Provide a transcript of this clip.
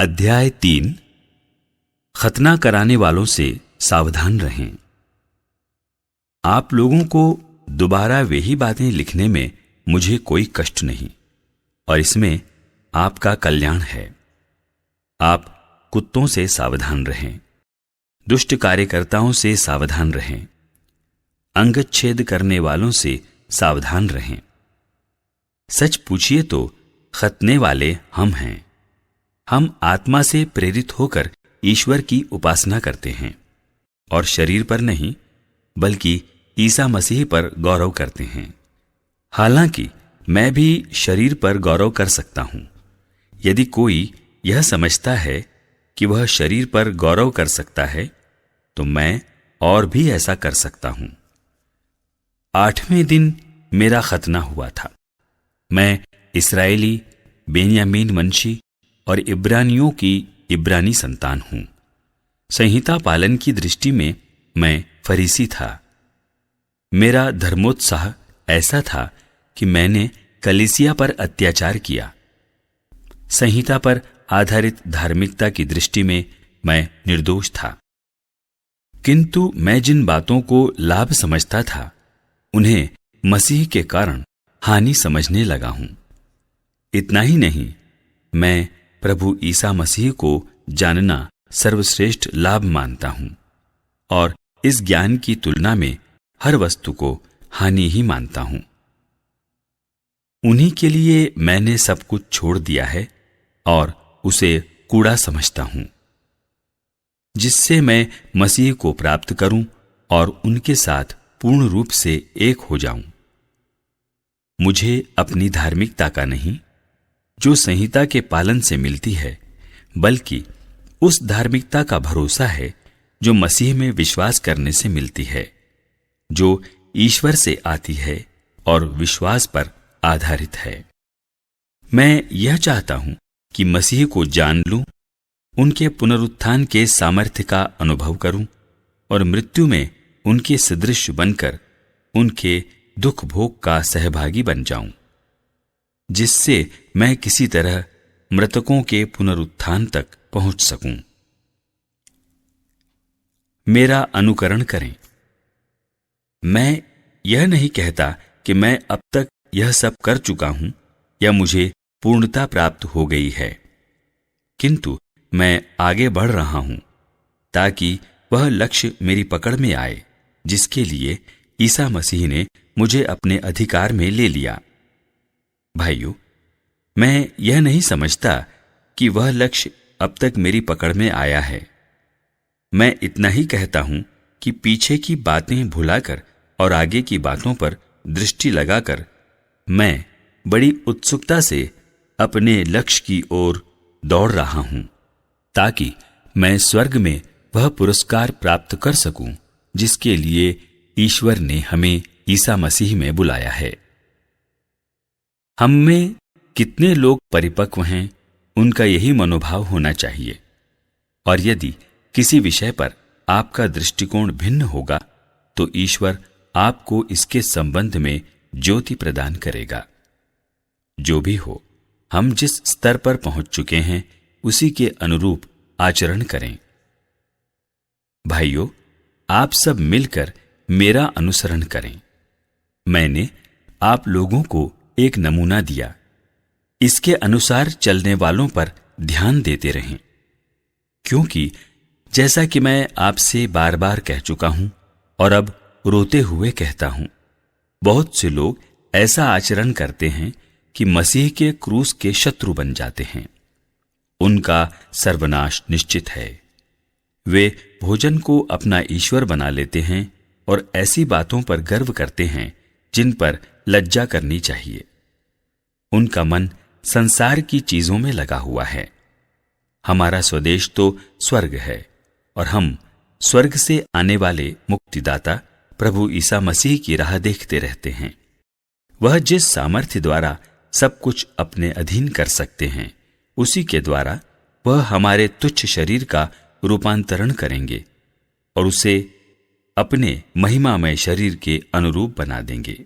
अध्याय 3। खतना कराने वालों से सावधान रहें। आप लोगों को दोबारा वही बातें लिखने में मुझे कोई कष्ट नहीं, और इसमें आपका कल्याण है। आप कुत्तों से सावधान रहें, दुष्ट कार्यकर्ताओं से सावधान रहें, अंगच्छेद करने वालों से सावधान रहें। सच पूछिए तो खतने वाले हम हैं। हम आत्मा से प्रेरित होकर ईश्वर की उपासना करते हैं और शरीर पर नहीं बल्कि ईसा मसीह पर गौरव करते हैं। हालांकि मैं भी शरीर पर गौरव कर सकता हूं। यदि कोई यह समझता है कि वह शरीर पर गौरव कर सकता है तो मैं और भी ऐसा कर सकता हूं। 8वें दिन मेरा खतना हुआ था। मैं इस्राएली, बेन्यामीन वंशी और इब्रानियों की इब्रानी संतान हूं। संहिता पालन की दृष्टि में मैं फरीसी था। मेरा धर्मोत्साह ऐसा था कि मैंने कलीसिया पर अत्याचार किया। संहिता पर आधारित धार्मिकता की दृष्टि में मैं निर्दोष था, किंतु मैं जिन बातों को लाभ समझता था उन्हें मसीह के कारण हानि समझने लगा हूं। इतना ही नहीं, मैं प्रभु ईसा मसीह को जानना सर्वश्रेष्ठ लाभ मानता हूं और इस ज्ञान की तुलना में हर वस्तु को हानि ही मानता हूं। उन्हीं के लिए मैंने सब कुछ छोड़ दिया है और उसे कूड़ा समझता हूं, जिससे मैं मसीह को प्राप्त करूं और उनके साथ पूर्ण रूप से एक हो जाऊं। मुझे अपनी धार्मिकता का नहीं, जो संहिता के पालन से मिलती है, बल्कि उस धार्मिकता का भरोसा है जो मसीह में विश्वास करने से मिलती है, जो ईश्वर से आती है और विश्वास पर आधारित है। मैं यह चाहता हूं कि मसीह को जान लूं, उनके पुनरुत्थान के सामर्थ्य का अनुभव करूं और मृत्यु में उनके सदृश बनकर उनके दुख भोग का सहभागी बन जाऊं, जिससे मैं किसी तरह मृतकों के पुनरुत्थान तक पहुंच सकूं। मेरा अनुकरण करें। मैं यह नहीं कहता कि मैं अब तक यह सब कर चुका हूं या मुझे पूर्णता प्राप्त हो गई है, किंतु मैं आगे बढ़ रहा हूं ताकि वह लक्ष्य मेरी पकड़ में आए जिसके लिए ईसा मसीह ने मुझे अपने अधिकार में ले लिया। भाइयों, मैं यह नहीं समझता कि वह लक्ष्य अब तक मेरी पकड़ में आया है। मैं इतना ही कहता हूं कि पीछे की बातें भुलाकर और आगे की बातों पर दृष्टि लगाकर मैं बड़ी उत्सुकता से अपने लक्ष्य की ओर दौड़ रहा हूं, ताकि मैं स्वर्ग में वह पुरस्कार प्राप्त कर सकूं जिसके लिए ईश्वर ने हमें ईसा मसीह में बुलाया है। हम में कितने लोग परिपक्व हैं, उनका यही मनोभाव होना चाहिए, और यदि किसी विषय पर आपका दृष्टिकोण भिन्न होगा तो ईश्वर आपको इसके संबंध में ज्योति प्रदान करेगा। जो भी हो, हम जिस स्तर पर पहुंच चुके हैं उसी के अनुरूप आचरण करें। भाइयों, आप सब मिलकर मेरा अनुसरण करें। मैंने आप लोगों को एक नमूना दिया, इसके अनुसार चलने वालों पर ध्यान देते रहें, क्योंकि जैसा कि मैं आपसे बार बार कह चुका हूं और अब रोते हुए कहता हूं, बहुत से लोग ऐसा आचरण करते हैं कि मसीह के क्रूस के शत्रु बन जाते हैं। उनका सर्वनाश निश्चित है। वे भोजन को अपना ईश्वर बना लेते हैं और ऐसी बातों पर गर्व करते हैं जिन पर लज्जा करनी चाहिए। उनका मन संसार की चीजों में लगा हुआ है। हमारा स्वदेश तो स्वर्ग है और हम स्वर्ग से आने वाले मुक्तिदाता प्रभु ईसा मसीह की राह देखते रहते हैं। वह जिस सामर्थ्य द्वारा सब कुछ अपने अधीन कर सकते हैं, उसी के द्वारा वह हमारे तुच्छ शरीर का रूपांतरण करेंगे और उसे अपने महिमामय शरीर के अनुरूप बना देंगे।